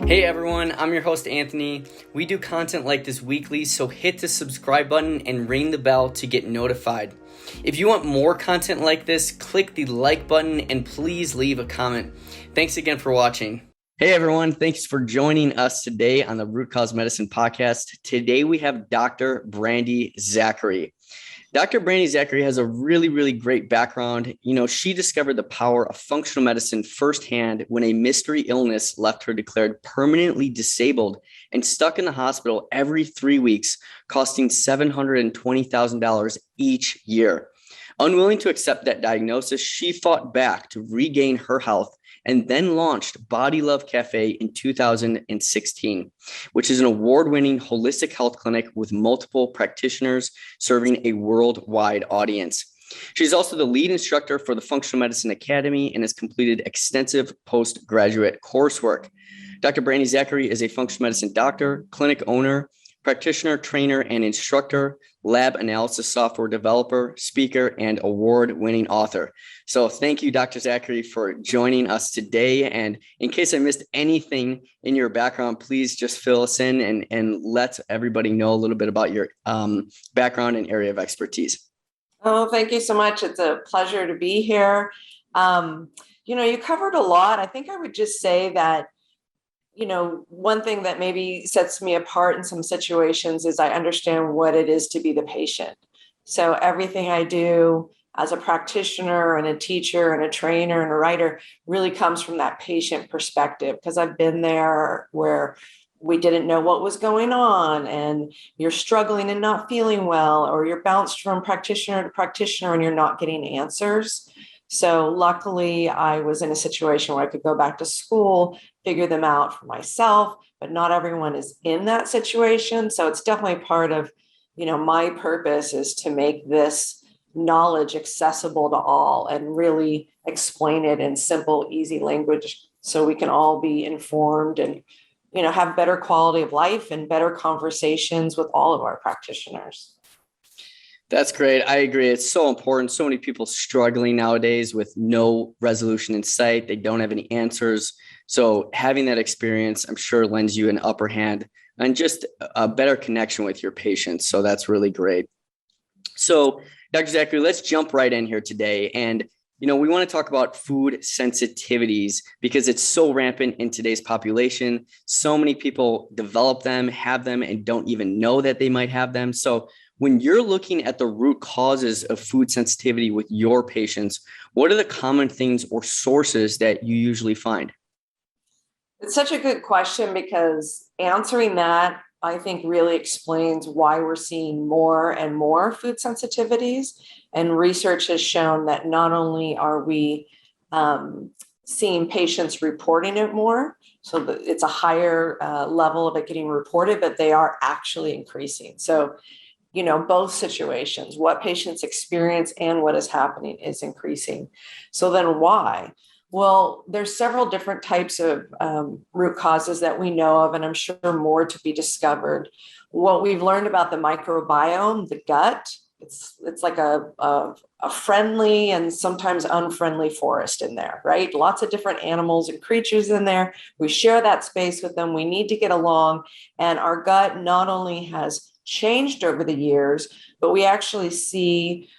Hey everyone, I'm your host Anthony. We do content like this weekly, so hit the subscribe button and ring the bell to get notified. If you want more content like this, click the like button and please leave a comment. Thanks again for watching. Hey everyone, thanks for joining us today on the Root Cause Medicine podcast. Today we have Dr. Brandy Zachary. Dr. Brandy Zachary has a really great background. She discovered the power of functional medicine firsthand when a mystery illness left her declared permanently disabled and stuck in the hospital every 3 weeks, costing $720,000 each year. Unwilling to accept that diagnosis, she fought back to regain her health and then launched Body Love Cafe in 2016, which is an award-winning holistic health clinic with multiple practitioners serving a worldwide audience. She's also the lead instructor for the Functional Medicine Academy and has completed extensive postgraduate coursework. Dr. Brandy Zachary is a functional medicine doctor, clinic owner, practitioner, trainer, and instructor, lab analysis software developer, speaker, and award-winning author. So thank you, Dr. Zachary, for joining us today. And in case I missed anything in your background, please just fill us in and let everybody know a little bit about your background and area of expertise. Oh, thank you so much. It's a pleasure to be here. You covered a lot. I think I would just say that one thing that maybe sets me apart in some situations is I understand what it is to be the patient. So everything I do as a practitioner and a teacher and a trainer and a writer really comes from that patient perspective, because I've been there where we didn't know what was going on and you're struggling and not feeling well, or you're bounced from practitioner to practitioner and you're not getting answers. So luckily, I was in a situation where I could go back to school, figure them out for myself, but not everyone is in that situation. So it's definitely part of, my purpose is to make this knowledge accessible to all and really explain it in simple, easy language so we can all be informed and, have better quality of life and better conversations with all of our practitioners. That's great. I agree. It's so important. So many people struggling nowadays with no resolution in sight. They don't have any answers. So having that experience, I'm sure, lends you an upper hand and just a better connection with your patients. So that's really great. So Dr. Zachary, let's jump right in here today. And, we want to talk about food sensitivities because it's so rampant in today's population. So many people develop them, have them, and don't even know that they might have them. So when you're looking at the root causes of food sensitivity with your patients, what are the common things or sources that you usually find? It's such a good question, because answering that, I think, really explains why we're seeing more and more food sensitivities. And research has shown that not only are we seeing patients reporting it more, so that it's a higher level of it getting reported, but they are actually increasing. So both situations, what patients experience and what is happening is increasing. So then why? Well, there's several different types of root causes that we know of, and I'm sure more to be discovered. What we've learned about the microbiome, the gut, it's like a friendly and sometimes unfriendly forest in there, right? Lots of different animals and creatures in there. We share that space with them. We need to get along. And our gut not only has changed over the years, but we actually see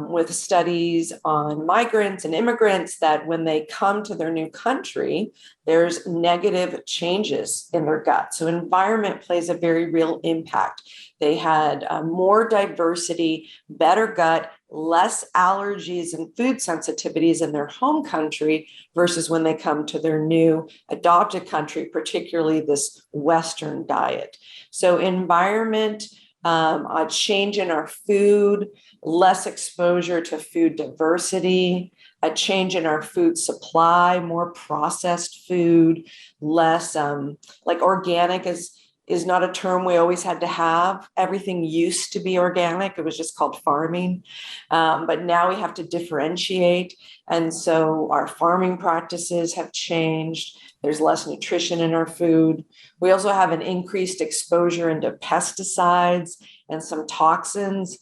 with studies on migrants and immigrants that when they come to their new country, there's negative changes in their gut. So environment plays a very real impact. They had more diversity, better gut, less allergies and food sensitivities in their home country versus when they come to their new adopted country, particularly this Western diet. So environment, a change in our food, less exposure to food diversity, a change in our food supply, more processed food, less like organic is not a term we always had to have. Everything used to be organic. It was just called farming. But now we have to differentiate. And so our farming practices have changed. There's less nutrition in our food. We also have an increased exposure into pesticides and some toxins.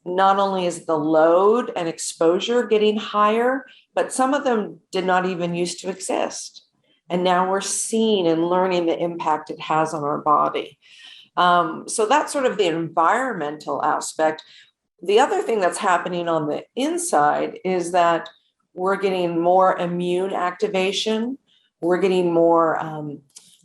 Not only is the load and exposure getting higher, but some of them did not even used to exist. And now we're seeing and learning the impact it has on our body. So that's sort of the environmental aspect. The other thing that's happening on the inside is that we're getting more immune activation. We're getting more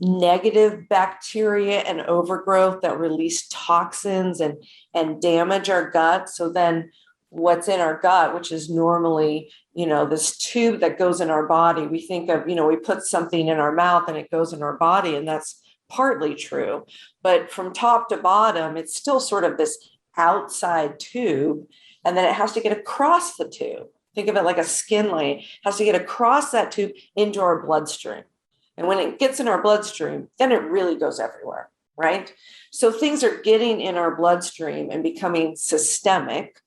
negative bacteria and overgrowth that release toxins and damage our gut. So then what's in our gut, which is normally, this tube that goes in our body, we think of, we put something in our mouth and it goes in our body, and that's partly true. But from top to bottom, it's still sort of this outside tube, and then it has to get across the tube. Think of it like a skin line. It has to get across that tube into our bloodstream. And when it gets in our bloodstream, then it really goes everywhere, right? So things are getting in our bloodstream and becoming systemic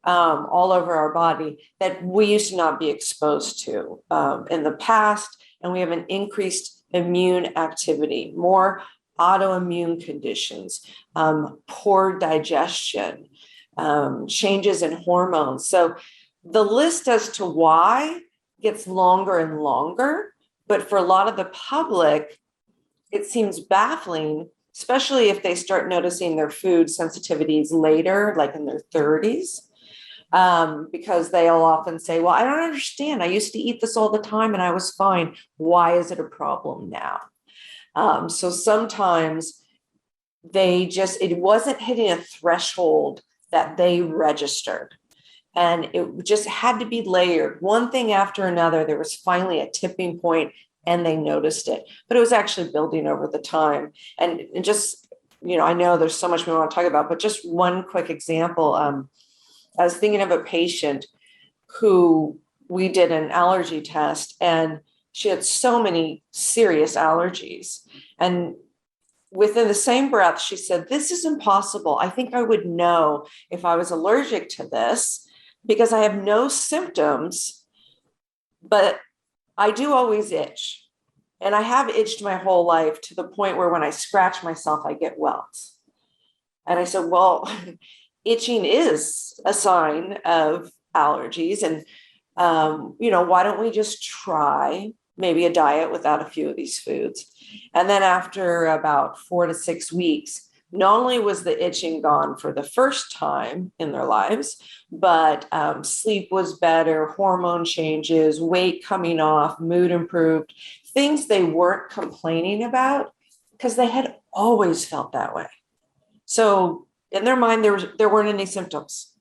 all over our body that we used to not be exposed to in the past. And we have an increased immune activity, more autoimmune conditions, poor digestion, changes in hormones. So the list as to why gets longer and longer. But for a lot of the public, it seems baffling, especially if they start noticing their food sensitivities later, like in their 30s, because they'll often say, well, I don't understand. I used to eat this all the time and I was fine. Why is it a problem now? So sometimes it wasn't hitting a threshold that they registered. And it just had to be layered, one thing after another. There was finally a tipping point and they noticed it, but it was actually building over the time. And just, I know there's so much we want to talk about, but just one quick example. I was thinking of a patient who we did an allergy test, and she had so many serious allergies. And within the same breath, she said, this is impossible. I think I would know if I was allergic to this, because I have no symptoms, but I do always itch. And I have itched my whole life to the point where when I scratch myself, I get welts. And I said, well, itching is a sign of allergies. And, why don't we just try maybe a diet without a few of these foods? And then after about 4 to 6 weeks, not only was the itching gone for the first time in their lives, but sleep was better, hormone changes, weight coming off, mood improved, things they weren't complaining about because they had always felt that way. So in their mind, there weren't any symptoms.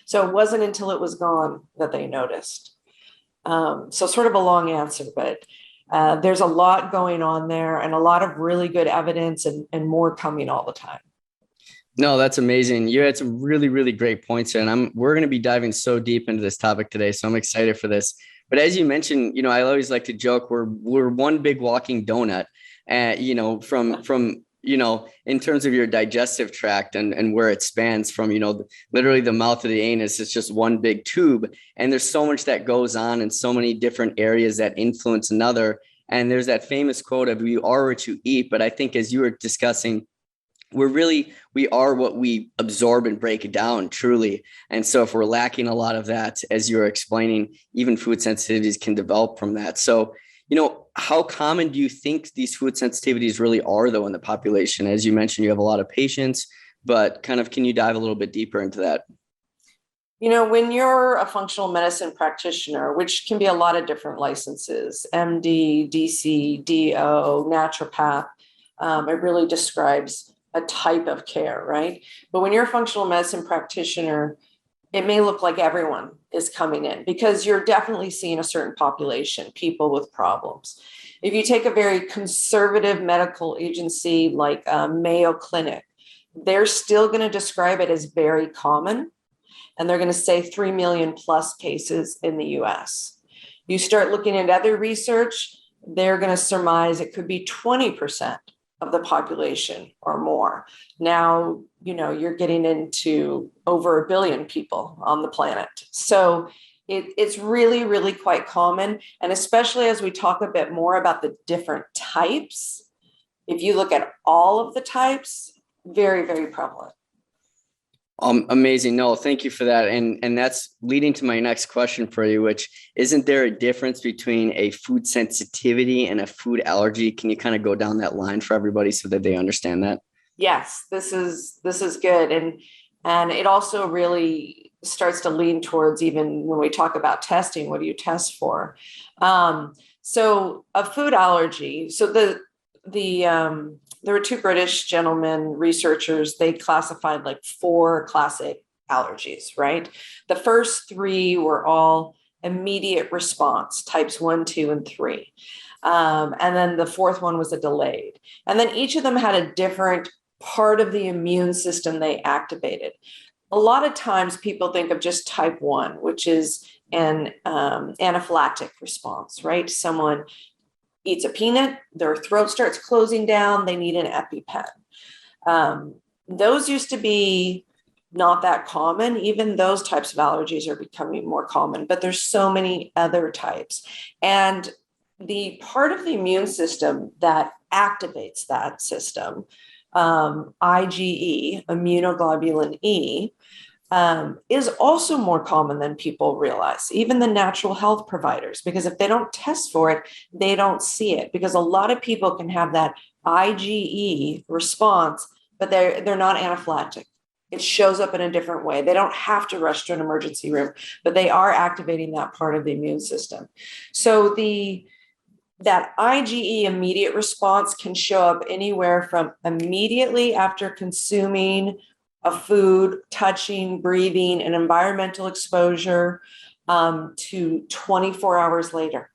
So it wasn't until it was gone that they noticed. So sort of a long answer, but there's a lot going on there and a lot of really good evidence and more coming all the time. No, that's amazing. You had some really, really great points here, and we're going to be diving so deep into this topic today. So I'm excited for this. But as you mentioned, I always like to joke, we're one big walking donut, from in terms of your digestive tract and where it spans from, literally the mouth of the anus. It's just one big tube. And there's so much that goes on in so many different areas that influence another. And there's that famous quote of you are what you eat. But I think as you were discussing, we are what we absorb and break down, truly. And so if we're lacking a lot of that, as you were explaining, even food sensitivities can develop from that. So, how common do you think these food sensitivities really are, though, in the population? As you mentioned, you have a lot of patients, but can you dive a little bit deeper into that? When you're a functional medicine practitioner, which can be a lot of different licenses, MD, DC, DO, naturopath, it really describes a type of care, right? But when you're a functional medicine practitioner, it may look like everyone is coming in because you're definitely seeing a certain population, people with problems. If you take a very conservative medical agency like Mayo Clinic, they're still going to describe it as very common. And they're going to say 3 million plus cases in the US. You start looking at other research, they're going to surmise it could be 20% of the population or more. Now, you're getting into over 1 billion people on the planet. So it's really, really quite common. And especially as we talk a bit more about the different types, if you look at all of the types, very, very prevalent. Amazing. No, thank you for that. And that's leading to my next question for you, which isn't there a difference between a food sensitivity and a food allergy? Can you kind of go down that line for everybody so that they understand that? Yes, this is good. And it also really starts to lean towards, even when we talk about testing, what do you test for? So a food allergy. So there were two British gentlemen, researchers. They classified like four classic allergies, right? The first three were all immediate response, types 1, 2, and 3. And then the fourth one was a delayed. And then each of them had a different part of the immune system they activated. A lot of times people think of just type 1, which is an anaphylactic response, right? Someone eats a peanut, their throat starts closing down, they need an EpiPen. Those used to be not that common. Even those types of allergies are becoming more common, but there's so many other types. And the part of the immune system that activates that system, IgE, immunoglobulin E, is also more common than people realize, even the natural health providers, because if they don't test for it, they don't see it, because a lot of people can have that IgE response, but they're not anaphylactic. It shows up in a different way. They don't have to rush to an emergency room, but they are activating that part of the immune system. So that IgE immediate response can show up anywhere from immediately after consuming a food, touching, breathing, and environmental exposure, to 24 hours later.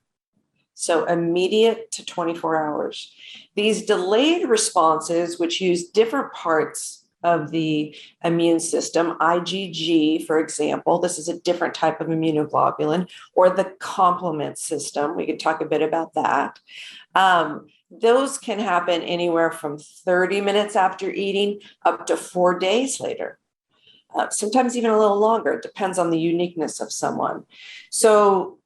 So immediate to 24 hours. These delayed responses, which use different parts of the immune system, IgG, for example, this is a different type of immunoglobulin, or the complement system. We could talk a bit about that. Those can happen anywhere from 30 minutes after eating up to 4 days later. Sometimes even a little longer. It depends on the uniqueness of someone. So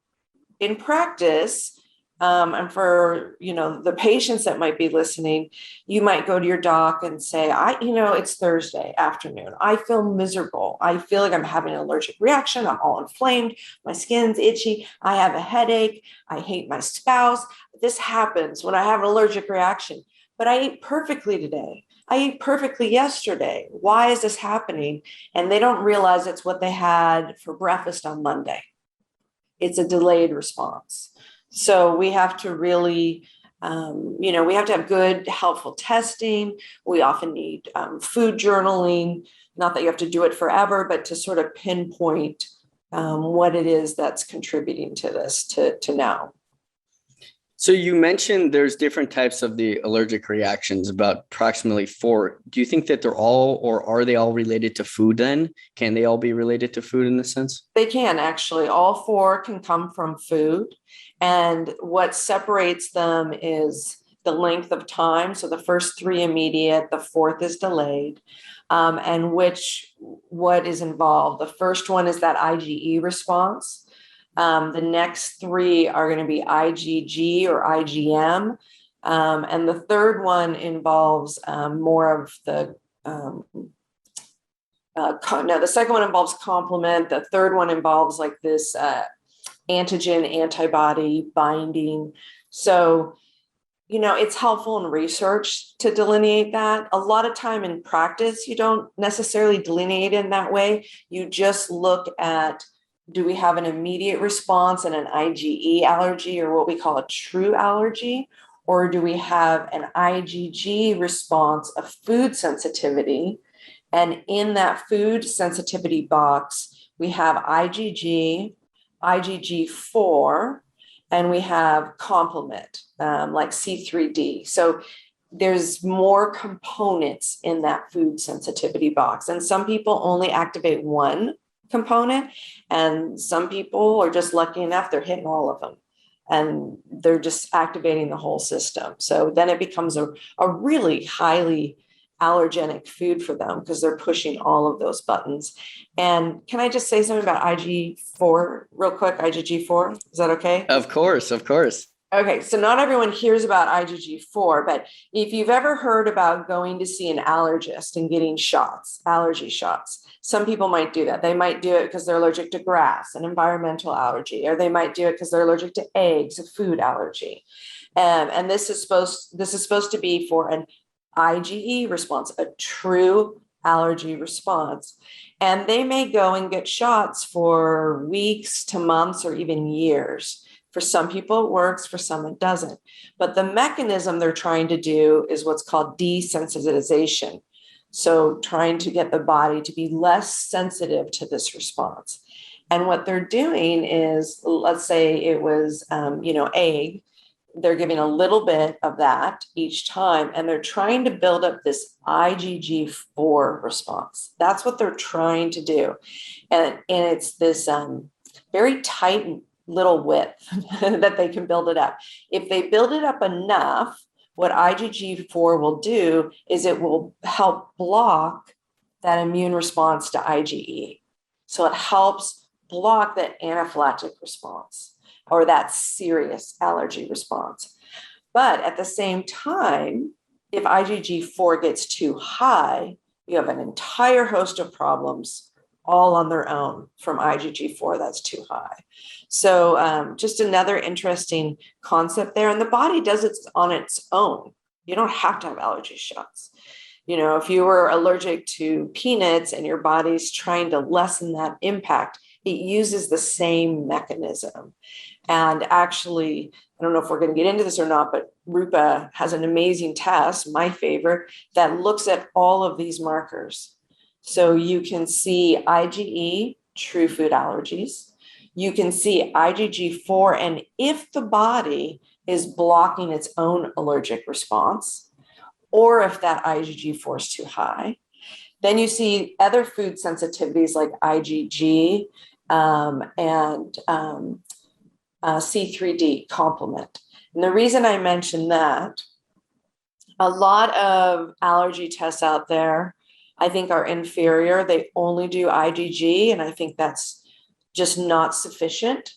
in practice, and for the patients that might be listening, you might go to your doc and say, it's Thursday afternoon. I feel miserable. I feel like I'm having an allergic reaction. I'm all inflamed. My skin's itchy. I have a headache. I hate my spouse. This happens when I have an allergic reaction. But I ate perfectly today. I ate perfectly yesterday. Why is this happening? And they don't realize it's what they had for breakfast on Monday. It's a delayed response. So we have to really, we have to have good, helpful testing. We often need food journaling, not that you have to do it forever, but to sort of pinpoint what it is that's contributing to this to know. So you mentioned there's different types of the allergic reactions, about approximately 4. Do you think that they're all, or are they all related to food then? Can they all be related to food in this sense? They can actually. All 4 can come from food. And what separates them is the length of time. So the first 3 immediate, the 4th is delayed. And what is involved? The first one is that IgE response. The next 3 are going to be IgG or IgM. And the third one involves more of the, the second one involves complement. The third one involves like this antigen antibody binding. So, it's helpful in research to delineate that. A lot of time in practice, you don't necessarily delineate in that way. You just look at, do we have an immediate response and an IgE allergy, or what we call a true allergy? Or do we have an IgG response, a food sensitivity? And in that food sensitivity box, we have IgG, IgG4, and we have complement, like C3D. So there's more components in that food sensitivity box. And some people only activate one component, and some people are just lucky enough, they're hitting all of them. And they're just activating the whole system. So then it becomes a really highly allergenic food for them, because they're pushing all of those buttons. And can I just say something about IG4 real quick? IgG4, is that okay? Of course. Okay, so not everyone hears about IgG4, but if you've ever heard about going to see an allergist and getting shots, allergy shots, some people might do that. They might do it because they're allergic to grass, an environmental allergy, or they might do it because they're allergic to eggs, a food allergy. And this is supposed to be for an IgE response, a true allergy response. And they may go and get shots for weeks to months or even years. For some people, it works, for some, it doesn't. But the mechanism they're trying to do is what's called desensitization. So, trying to get the body to be less sensitive to this response. And what they're doing is, let's say it was, egg. They're giving a little bit of that each time, and they're trying to build up this IgG4 response. That's what they're trying to do. And it's this very tight little width that they can build it up. If they build it up enough, what IgG4 will do is it will help block that immune response to IgE. So it helps block that anaphylactic response or that serious allergy response. But at the same time, if IgG4 gets too high, you have an entire host of problems all on their own from IgG4 that's too high. So just another interesting concept there. And the body does it on its own. You don't have to have allergy shots. If you were allergic to peanuts and your body's trying to lessen that impact, it uses the same mechanism. And actually, I don't know if we're going to get into this or not, but Rupa has an amazing test, my favorite, that looks at all of these markers. So you can see IgE, true food allergies. You can see IgG4, and if the body is blocking its own allergic response, or if that IgG4 is too high, then you see other food sensitivities like IgG and C3D complement. And the reason I mention that, a lot of allergy tests out there, I think, are inferior. They only do IgG, and I think that's just not sufficient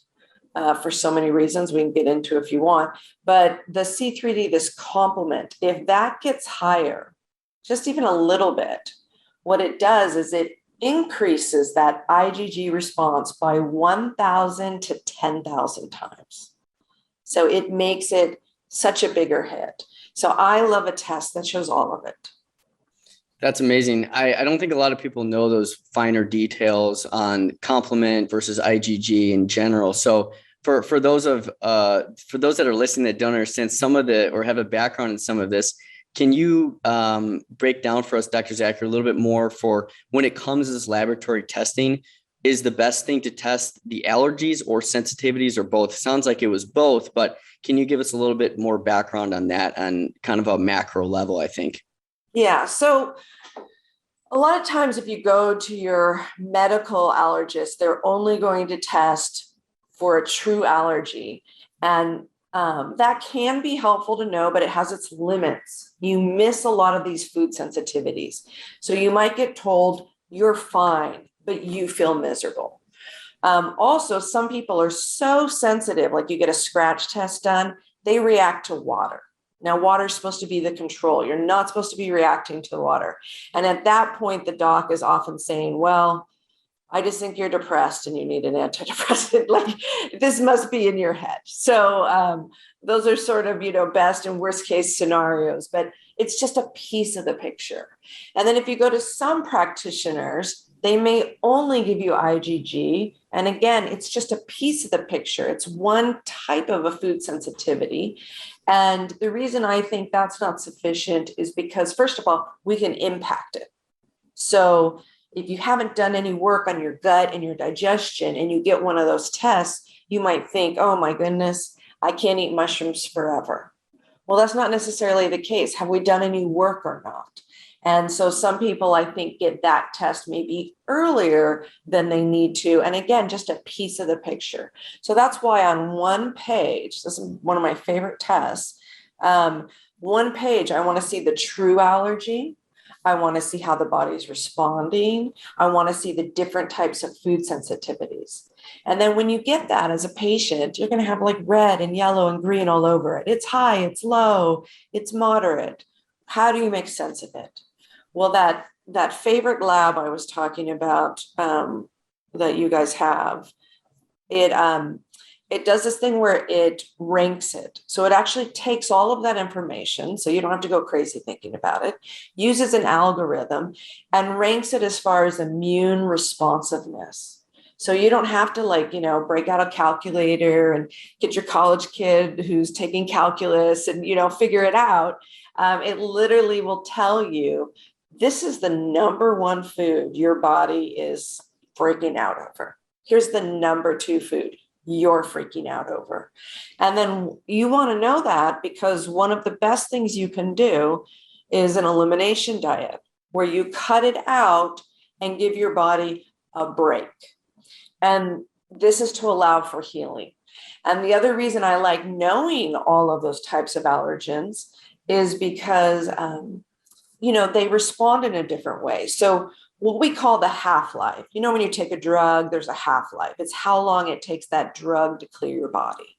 for so many reasons. We can get into if you want. But the C3D, this complement, if that gets higher, just even a little bit, what it does is it increases that IgG response by 1,000 to 10,000 times. So it makes it such a bigger hit. So I love a test that shows all of it. That's amazing. I don't think a lot of people know those finer details on complement versus IgG in general. So for those that are listening that don't understand some of the, or have a background in some of this, can you break down for us, Dr. Zachary, a little bit more for when it comes to this laboratory testing, is the best thing to test the allergies or sensitivities or both? Sounds like it was both, but can you give us a little bit more background on that on kind of a macro level, I think? Yeah. So a lot of times if you go to your medical allergist, they're only going to test for a true allergy. And that can be helpful to know, but it has its limits. You miss a lot of these food sensitivities. So you might get told you're fine, but you feel miserable. Also, some people are so sensitive, like you get a scratch test done, they react to water. Now, water is supposed to be the control. You're not supposed to be reacting to the water. And at that point, the doc is often saying, well, I just think you're depressed and you need an antidepressant. Like, this must be in your head. So those are sort of, best and worst case scenarios, but it's just a piece of the picture. And then if you go to some practitioners, they may only give you IgG. And again, it's just a piece of the picture. It's one type of a food sensitivity. And the reason I think that's not sufficient is because, first of all, we can impact it. So if you haven't done any work on your gut and your digestion and you get one of those tests, you might think, oh my goodness, I can't eat mushrooms forever. Well, that's not necessarily the case. Have we done any work or not? And so some people, I think, get that test maybe earlier than they need to. And again, just a piece of the picture. So that's why on one page, this is one of my favorite tests, one page, I want to see the true allergy. I want to see how the body's responding. I want to see the different types of food sensitivities. And then when you get that as a patient, you're going to have like red and yellow and green all over it. It's high, it's low, it's moderate. How do you make sense of it? Well, that favorite lab I was talking about, that you guys have, it does this thing where it ranks it. So it actually takes all of that information, so you don't have to go crazy thinking about it, uses an algorithm and ranks it as far as immune responsiveness. So you don't have to break out a calculator and get your college kid who's taking calculus and, figure it out. It literally will tell you, this is the number one food your body is freaking out over. Here's the number two food you're freaking out over. And then you want to know that because one of the best things you can do is an elimination diet where you cut it out and give your body a break. And this is to allow for healing. And the other reason I like knowing all of those types of allergens is because, they respond in a different way. So what we call the half-life, when you take a drug, there's a half-life. It's how long it takes that drug to clear your body.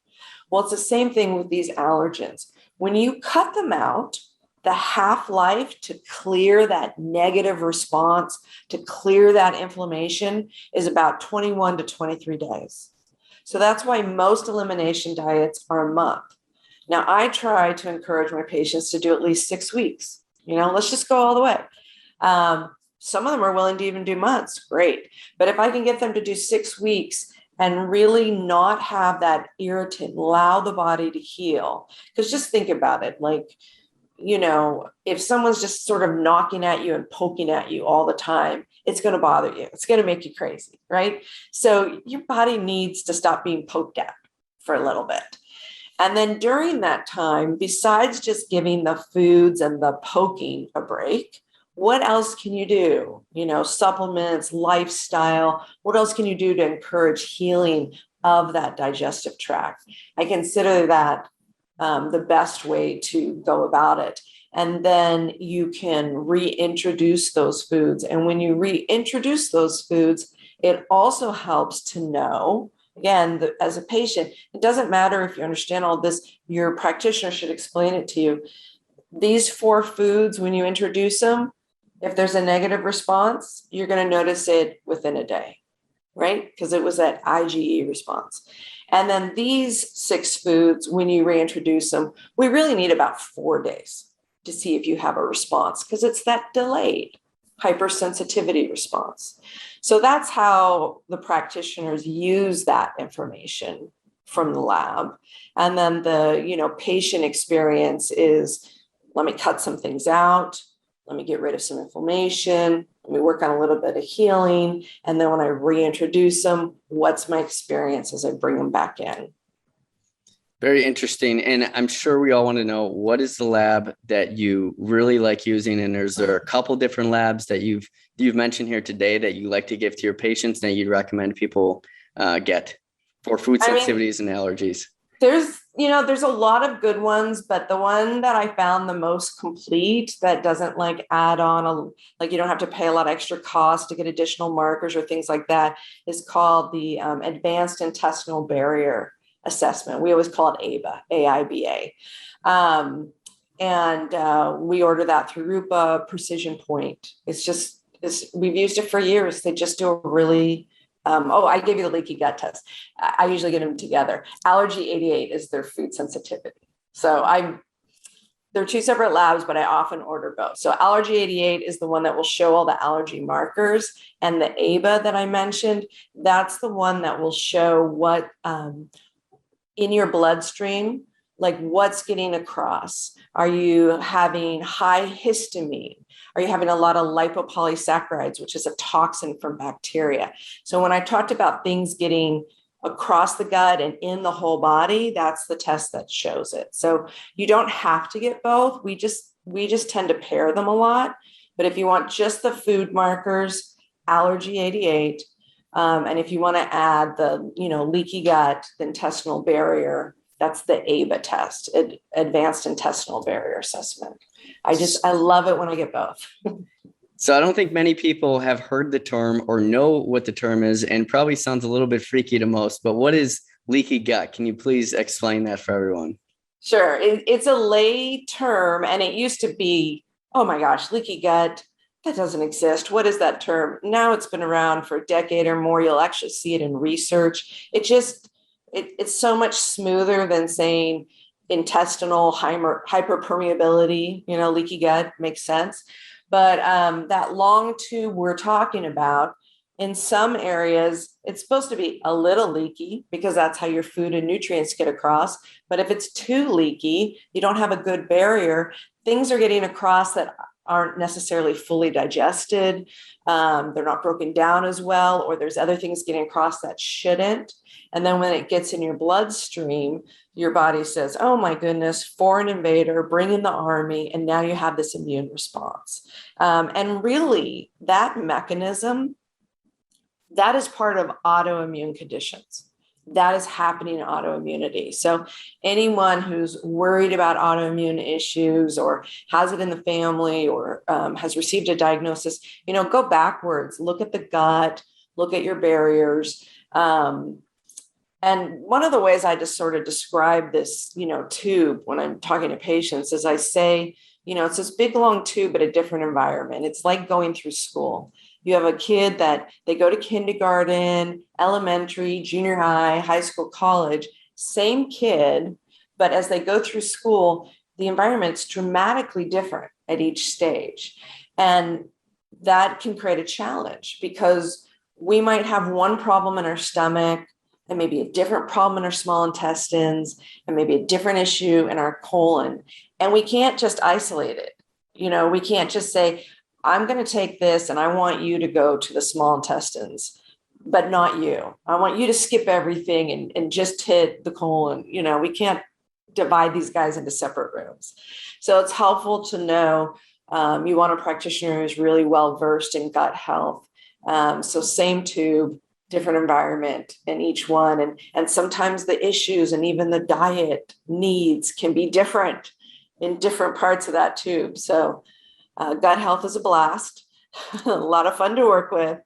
Well, it's the same thing with these allergens. When you cut them out, the half-life to clear that negative response, to clear that inflammation is about 21 to 23 days. So that's why most elimination diets are a month. Now, I try to encourage my patients to do at least 6 weeks. Let's just go all the way. Some of them are willing to even do months. Great. But if I can get them to do 6 weeks and really not have that irritant, allow the body to heal. Because just think about it. If someone's just sort of knocking at you and poking at you all the time, it's going to bother you. It's going to make you crazy, right? So your body needs to stop being poked at for a little bit. And then during that time, besides just giving the foods and the poking a break, what else can you do? Supplements, lifestyle. What else can you do to encourage healing of that digestive tract? I consider that the best way to go about it. And then you can reintroduce those foods. And when you reintroduce those foods, it also helps to know, again, as a patient, it doesn't matter if you understand all this, your practitioner should explain it to you. These 4 foods, when you introduce them, if there's a negative response, you're going to notice it within a day, right? Because it was that IgE response. And then these 6 foods, when you reintroduce them, we really need about 4 days to see if you have a response because it's that delayed hypersensitivity response. So that's how the practitioners use that information from the lab. And then the, patient experience is, let me cut some things out. Let me get rid of some inflammation. Let me work on a little bit of healing. And then when I reintroduce them, what's my experience as I bring them back in? Very interesting. And I'm sure we all want to know, what is the lab that you really like using? And is there a couple different labs that you've mentioned here today that you like to give to your patients that you'd recommend people get for food sensitivities and allergies? There's a lot of good ones, but the one that I found the most complete that doesn't add on you don't have to pay a lot of extra cost to get additional markers or things like that is called the Advanced Intestinal Barrier Assessment. We always call it AIBA, AIBA. And we order that through Rupa Precision Point. We've used it for years. They just do a really I gave you the leaky gut test. I usually get them together. Allergy 88 is their food sensitivity. So they're 2 separate labs, but I often order both. So Allergy 88 is the one that will show all the allergy markers. And the AIBA that I mentioned, that's the one that will show what in your bloodstream, what's getting across. Are you having high histamine? Are you having a lot of lipopolysaccharides, which is a toxin from bacteria? So when I talked about things getting across the gut and in the whole body, that's the test that shows it. So you don't have to get both. We just tend to pair them a lot. But if you want just the food markers, Allergy 88, and if you want to add the leaky gut, the intestinal barrier, That's the ABA test, Advanced Intestinal Barrier Assessment. I love it when I get both. So I don't think many people have heard the term or know what the term is, and probably sounds a little bit freaky to most, but what is leaky gut? Can you please explain that for everyone? Sure. It's a lay term, and it used to be, oh my gosh, leaky gut, that doesn't exist. What is that term? Now it's been around for a decade or more. You'll actually see it in research. It's so much smoother than saying intestinal hyperpermeability, leaky gut makes sense. But that long tube we're talking about, in some areas, it's supposed to be a little leaky because that's how your food and nutrients get across. But if it's too leaky, you don't have a good barrier, things are getting across that aren't necessarily fully digested. They're not broken down as well, or there's other things getting across that shouldn't. And then when it gets in your bloodstream, your body says, oh my goodness, foreign invader, bring in the army. And now you have this immune response. And really, that mechanism, that is part of autoimmune conditions. That is happening in autoimmunity. So anyone who's worried about autoimmune issues or has it in the family or has received a diagnosis, go backwards, look at the gut, look at your barriers. And one of the ways I just sort of describe this, tube when I'm talking to patients is I say, it's this big, long tube, but a different environment. It's like going through school. You have a kid that they go to kindergarten, elementary, junior high, high school, college, same kid, but as they go through school, the environment's dramatically different at each stage. And that can create a challenge because we might have one problem in our stomach and maybe a different problem in our small intestines and maybe a different issue in our colon. And we can't just isolate it. We can't just say, I'm going to take this and I want you to go to the small intestines, but not you. I want you to skip everything and just hit the colon. We can't divide these guys into separate rooms. So it's helpful to know you want a practitioner who's really well-versed in gut health. So same tube, different environment in each one. And sometimes the issues and even the diet needs can be different in different parts of that tube. So gut health is a blast, a lot of fun to work with,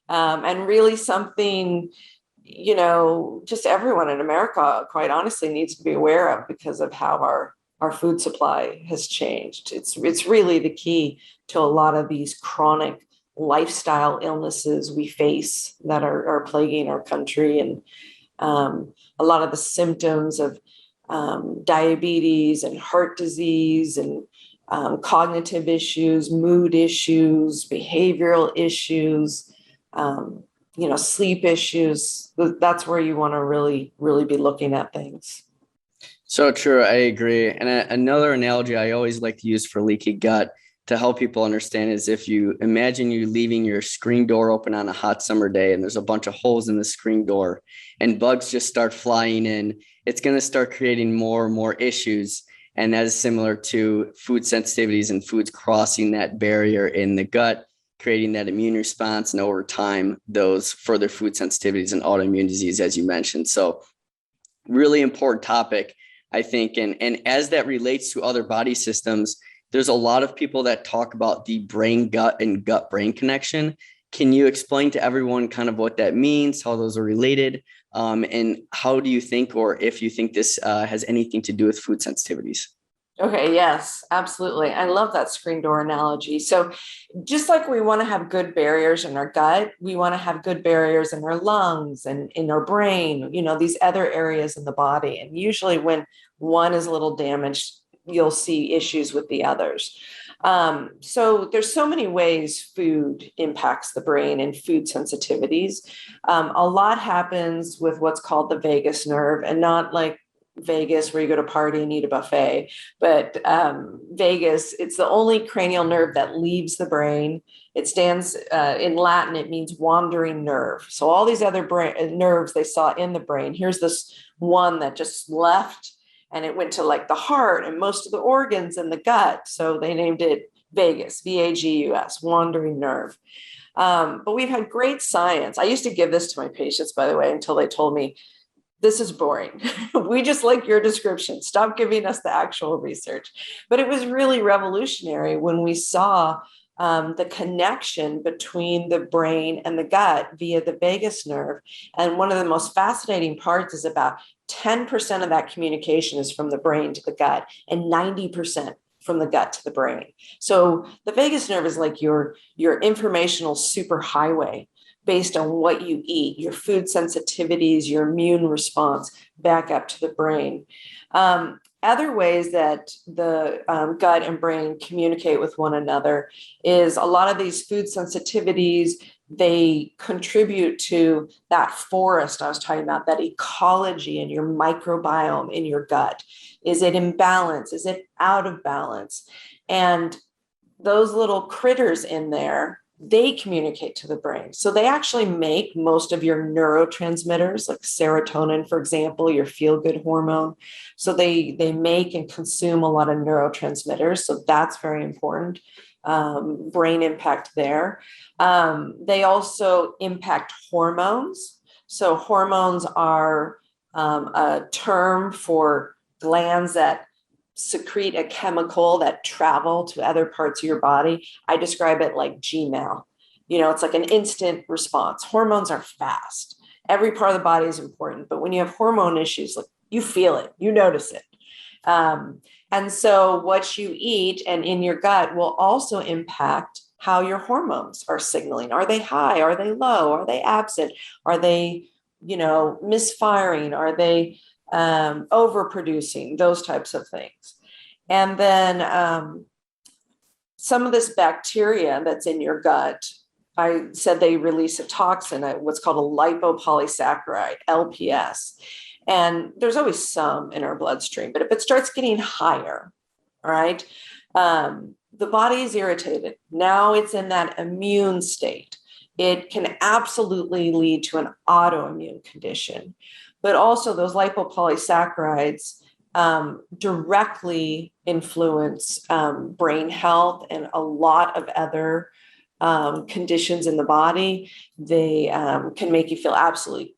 and really something, just everyone in America, quite honestly, needs to be aware of because of how our food supply has changed. It's really the key to a lot of these chronic lifestyle illnesses we face that are plaguing our country, and a lot of the symptoms of diabetes and heart disease and cognitive issues, mood issues, behavioral issues, sleep issues. That's where you want to really, really be looking at things. So true. I agree. And another analogy I always like to use for leaky gut to help people understand is if you imagine you leaving your screen door open on a hot summer day and there's a bunch of holes in the screen door and bugs just start flying in, it's going to start creating more and more issues. And that is similar to food sensitivities and foods crossing that barrier in the gut, creating that immune response, and over time, those further food sensitivities and autoimmune disease, as you mentioned. So really important topic, I think. And as that relates to other body systems, there's a lot of people that talk about the brain gut and gut brain connection. Can you explain to everyone kind of what that means, how those are related? And how do you think, or if you think this has anything to do with food sensitivities? Okay, yes, absolutely. I love that screen door analogy. So just like we want to have good barriers in our gut, we want to have good barriers in our lungs and in our brain, these other areas in the body. And usually when one is a little damaged, you'll see issues with the others. So there's so many ways food impacts the brain and food sensitivities. A lot happens with what's called the vagus nerve, and not like Vegas where you go to party and eat a buffet, but vagus, it's the only cranial nerve that leaves the brain. It stands in Latin, it means wandering nerve. So all these other nerves they saw in the brain, here's this one that just left and it went to like the heart and most of the organs in the gut. So they named it vagus, VAGUS, wandering nerve. But we've had great science. I used to give this to my patients, by the way, until they told me, this is boring. We just like your description. Stop giving us the actual research. But it was really revolutionary when we saw the connection between the brain and the gut via the vagus nerve. And one of the most fascinating parts is about 10% of that communication is from the brain to the gut and 90% from the gut to the brain. So the vagus nerve is like your informational superhighway based on what you eat, your food sensitivities, your immune response back up to the brain. Other ways that the gut and brain communicate with one another is a lot of these food sensitivities, they contribute to that forest I was talking about, that ecology in your microbiome in your gut. Is it in balance? Is it out of balance? And those little critters in there, they communicate to the brain. So they actually make most of your neurotransmitters, like serotonin, for example, your feel-good hormone. So they make and consume a lot of neurotransmitters. So that's very important. Brain impact there. They also impact hormones. So hormones are a term for glands that secrete a chemical that travel to other parts of your body. I describe it like Gmail. It's like an instant response. Hormones are fast. Every part of the body is important, but when you have hormone issues, like, you feel it, you notice it. And so what you eat and in your gut will also impact how your hormones are signaling. Are they high? Are they low? Are they absent? Are they, misfiring? Are they overproducing? Those types of things. And then some of this bacteria that's in your gut, I said they release a toxin, what's called a lipopolysaccharide, LPS. And there's always some in our bloodstream, but if it starts getting higher, all right, the body is irritated. Now it's in that immune state. It can absolutely lead to an autoimmune condition, but also those lipopolysaccharides directly influence brain health and a lot of other conditions in the body. They can make you feel absolutely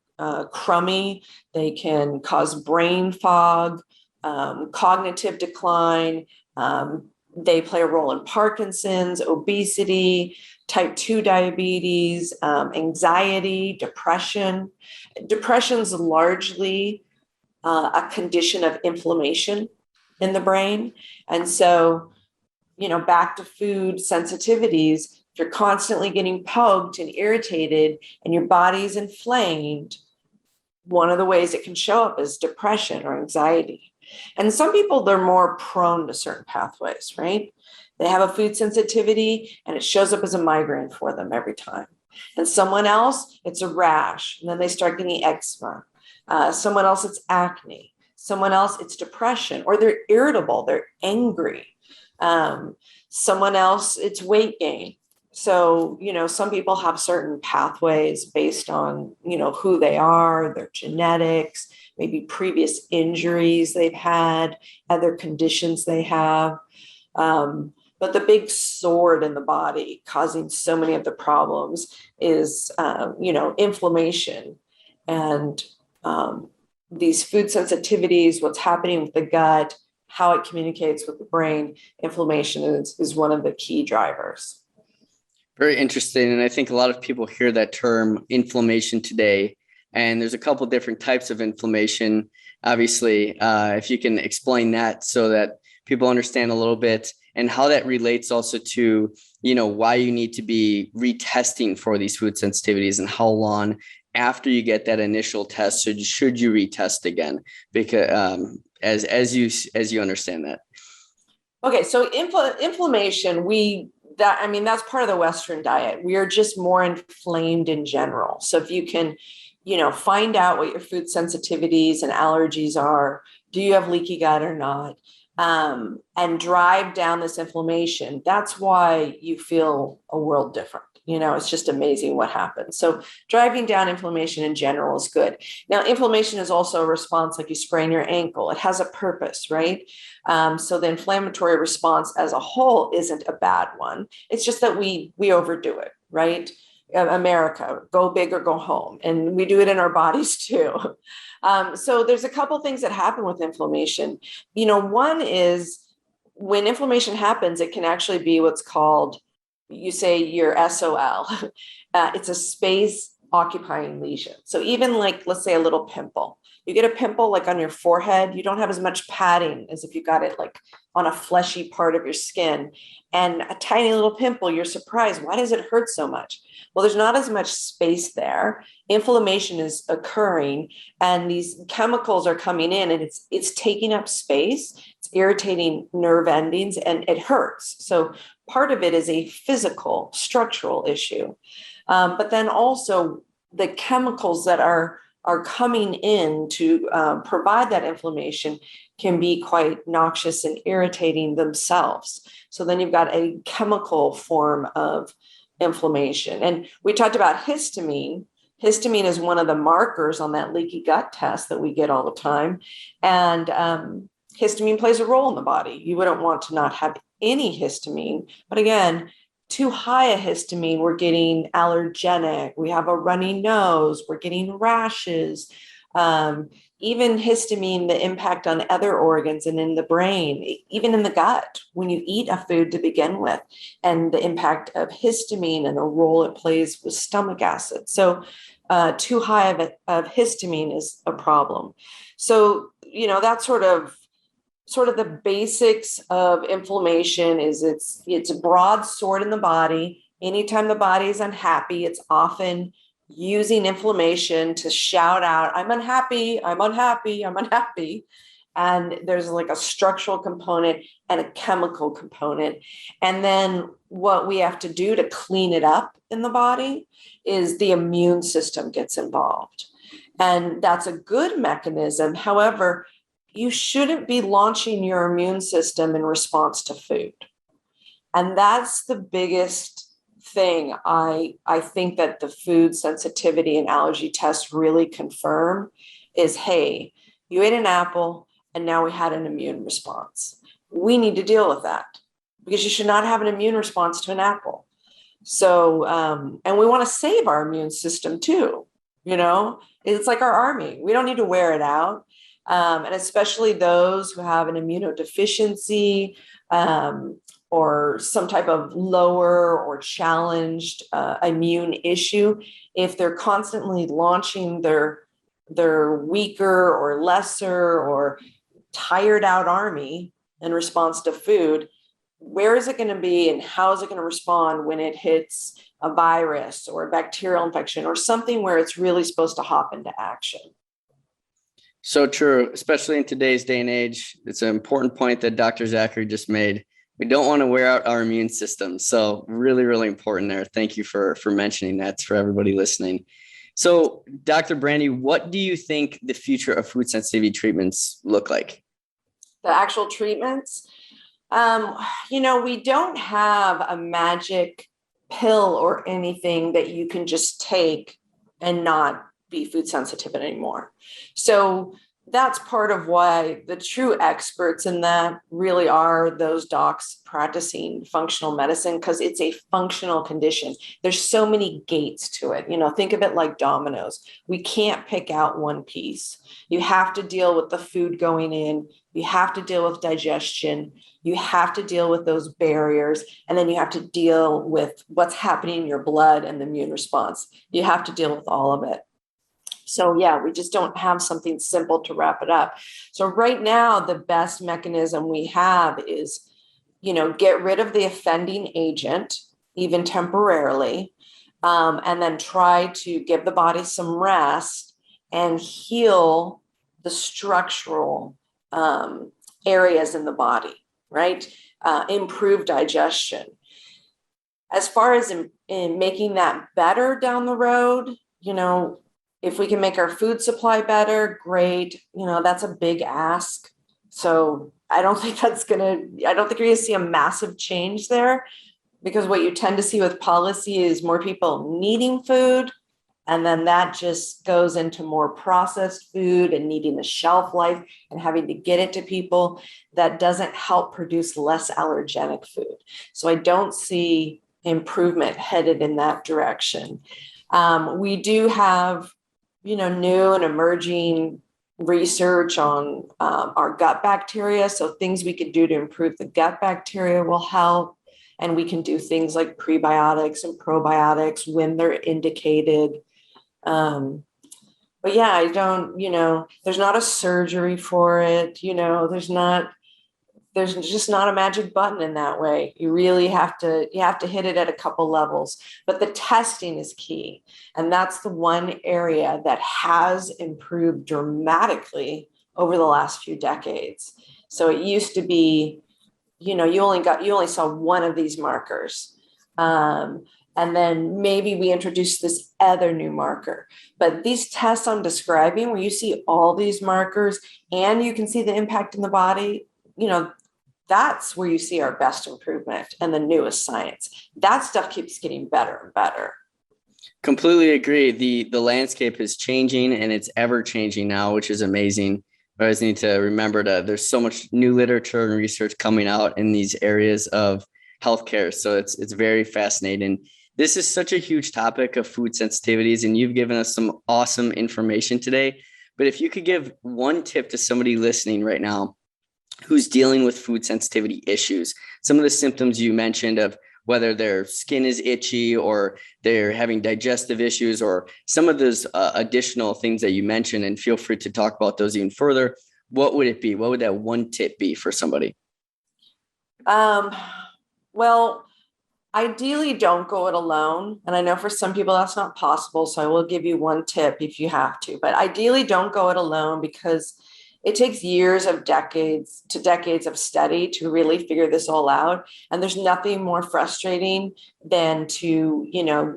crummy. They can cause brain fog, cognitive decline. They play a role in Parkinson's, obesity, type 2 diabetes, anxiety, depression. Depression's largely a condition of inflammation in the brain. And so, back to food sensitivities, if you're constantly getting poked and irritated and your body's inflamed, one of the ways it can show up is depression or anxiety. And some people, they're more prone to certain pathways, right? They have a food sensitivity and it shows up as a migraine for them every time. And someone else, it's a rash, and then they start getting eczema. Someone else, it's acne. Someone else, it's depression, or they're irritable, they're angry. Someone else, it's weight gain. So, some people have certain pathways based on, who they are, their genetics, maybe previous injuries they've had, other conditions they have. But the big sword in the body causing so many of the problems is, inflammation. And these food sensitivities, what's happening with the gut, how it communicates with the brain, inflammation is one of the key drivers. Very interesting. And I think a lot of people hear that term inflammation today, and there's a couple different types of inflammation. Obviously, if you can explain that so that people understand a little bit, and how that relates also to, why you need to be retesting for these food sensitivities and how long after you get that initial test should you retest again, because as you understand that. Okay, so inflammation, that's part of the Western diet. We are just more inflamed in general. So if you can, find out what your food sensitivities and allergies are, do you have leaky gut or not? And drive down this inflammation. That's why you feel a world different. It's just amazing what happens. So driving down inflammation in general is good. Now, inflammation is also a response, like you sprain your ankle. It has a purpose, right? So the inflammatory response as a whole isn't a bad one. It's just that we overdo it, right? America, go big or go home. And we do it in our bodies too. So there's a couple things that happen with inflammation. One is when inflammation happens, it can actually be what's called, you say your SOL. It's a space occupying lesion. So even like, let's say a little pimple, you get a pimple like on your forehead, you don't have as much padding as if you got it like on a fleshy part of your skin. And a tiny little pimple, you're surprised. Why does it hurt so much? Well, there's not as much space there. Inflammation is occurring, and these chemicals are coming in, and it's taking up space. It's irritating nerve endings, and it hurts. So part of it is a physical, structural issue. But then also the chemicals that are coming in to provide that inflammation can be quite noxious and irritating themselves. So then you've got a chemical form of inflammation. And we talked about histamine. Histamine is one of the markers on that leaky gut test that we get all the time. And histamine plays a role in the body. You wouldn't want to not have any histamine. But again, too high a histamine, we're getting allergenic. We have a runny nose. We're getting rashes. Even histamine, the impact on other organs and in the brain, even in the gut, when you eat a food to begin with, and the impact of histamine and the role it plays with stomach acid. So too high of histamine is a problem. So, that's sort of the basics of inflammation is it's a broad sword in the body. Anytime the body is unhappy, it's often using inflammation to shout out, I'm unhappy, I'm unhappy, I'm unhappy. And there's like a structural component and a chemical component. And then what we have to do to clean it up in the body is the immune system gets involved. And that's a good mechanism. However, you shouldn't be launching your immune system in response to food. And that's the biggest thing I think that the food sensitivity and allergy tests really confirm is, hey, you ate an apple and now we had an immune response. We need to deal with that because you should not have an immune response to an apple. So, and we want to save our immune system too. It's like our army. We don't need to wear it out. And especially those who have an immunodeficiency, or some type of lower or challenged immune issue, if they're constantly launching their weaker or lesser or tired out army in response to food, where is it going to be and how is it going to respond when it hits a virus or a bacterial infection or something where it's really supposed to hop into action? So true, especially in today's day and age. It's an important point that Dr. Zachary just made. We don't want to wear out our immune system. So really, really important there. Thank you for mentioning that for everybody listening. So Dr. Brandy, what do you think the future of food sensitivity treatments look like? The actual treatments? We don't have a magic pill or anything that you can just take and not be food sensitive anymore. So that's part of why the true experts in that really are those docs practicing functional medicine, because it's a functional condition. There's so many gates to it. Think of it like dominoes. We can't pick out one piece. You have to deal with the food going in. You have to deal with digestion. You have to deal with those barriers. And then you have to deal with what's happening in your blood and the immune response. You have to deal with all of it. So yeah, we just don't have something simple to wrap it up. So right now, the best mechanism we have is, get rid of the offending agent, even temporarily, and then try to give the body some rest and heal the structural areas in the body, right? Improve digestion. As far as in making that better down the road, if we can make our food supply better, great. That's a big ask. So I don't think you're going to see a massive change there, because what you tend to see with policy is more people needing food. And then that just goes into more processed food and needing a shelf life and having to get it to people. That doesn't help produce less allergenic food. So I don't see improvement headed in that direction. We do have, new and emerging research on our gut bacteria. So things we could do to improve the gut bacteria will help. And we can do things like prebiotics and probiotics when they're indicated. But yeah, I don't, there's not a surgery for it. There's just not a magic button in that way. You really have to hit it at a couple levels, but the testing is key. And that's the one area that has improved dramatically over the last few decades. So it used to be, you only saw one of these markers. And then maybe we introduced this other new marker. But these tests I'm describing, where you see all these markers and you can see the impact in the body, that's where you see our best improvement and the newest science. That stuff keeps getting better and better. Completely agree. The landscape is changing and it's ever changing now, which is amazing. We always need to remember there's so much new literature and research coming out in these areas of healthcare. So it's very fascinating. This is such a huge topic of food sensitivities, and you've given us some awesome information today. But if you could give one tip to somebody listening right now who's dealing with food sensitivity issues, some of the symptoms you mentioned of whether their skin is itchy or they're having digestive issues or some of those additional things that you mentioned, and feel free to talk about those even further. What would it be? What would that one tip be for somebody? Well, ideally don't go it alone. And I know for some people that's not possible. So I will give you one tip if you have to, but ideally don't go it alone, because it takes years of decades of study to really figure this all out. And there's nothing more frustrating than to,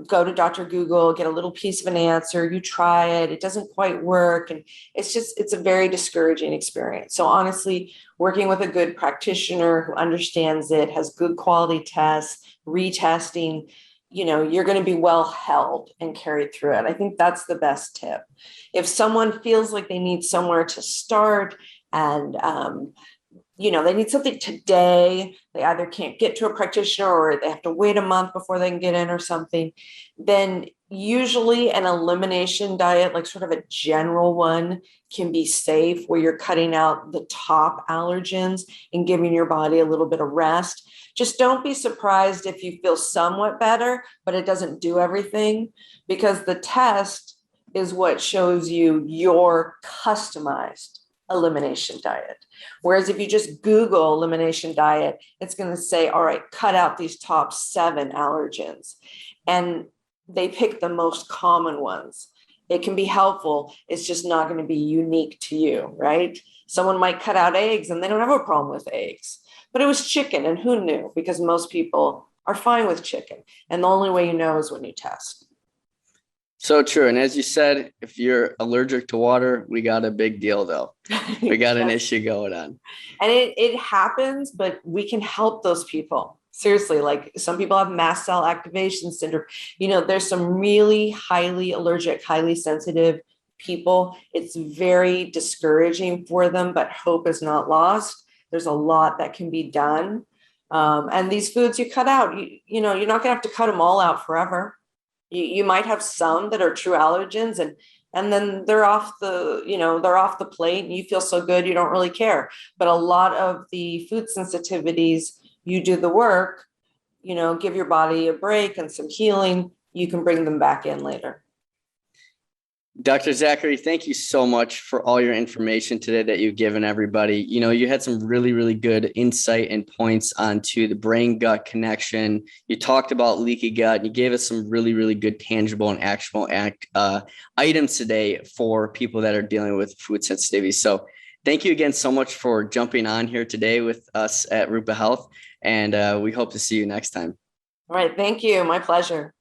go to Dr. Google, get a little piece of an answer, you try it, it doesn't quite work. And it's a very discouraging experience. So honestly, working with a good practitioner who understands it, has good quality tests, retesting, you're going to be well held and carried through it. I think that's the best tip. If someone feels like they need somewhere to start and, they need something today, they either can't get to a practitioner or they have to wait a month before they can get in or something, then usually an elimination diet, like sort of a general one, can be safe, where you're cutting out the top allergens and giving your body a little bit of rest. Just don't be surprised if you feel somewhat better, but it doesn't do everything, because the test is what shows you your customized elimination diet. Whereas if you just Google elimination diet, it's going to say, all right, cut out these top 7 allergens. And they pick the most common ones. It can be helpful. It's just not going to be unique to you, right? Someone might cut out eggs and they don't have a problem with eggs, but it was chicken, and who knew? Because most people are fine with chicken. And the only way you know is when you test. So true. And as you said, if you're allergic to water, we got a big deal though. We got an issue going on. And it happens, but we can help those people. Seriously, like some people have mast cell activation syndrome. There's some really highly allergic, highly sensitive people. It's very discouraging for them, but hope is not lost. There's a lot that can be done. And these foods you cut out, you're not going to have to cut them all out forever. You might have some that are true allergens, and then they're off the plate and you feel so good, you don't really care. But a lot of the food sensitivities, you do the work, give your body a break and some healing, you can bring them back in later. Dr. Zachary, thank you so much for all your information today that you've given everybody. You had some really, really good insight and points onto the brain-gut connection. You talked about leaky gut, and you gave us some really, really good tangible and actionable items today for people that are dealing with food sensitivity. So thank you again so much for jumping on here today with us at Rupa Health, and we hope to see you next time. All right. Thank you. My pleasure.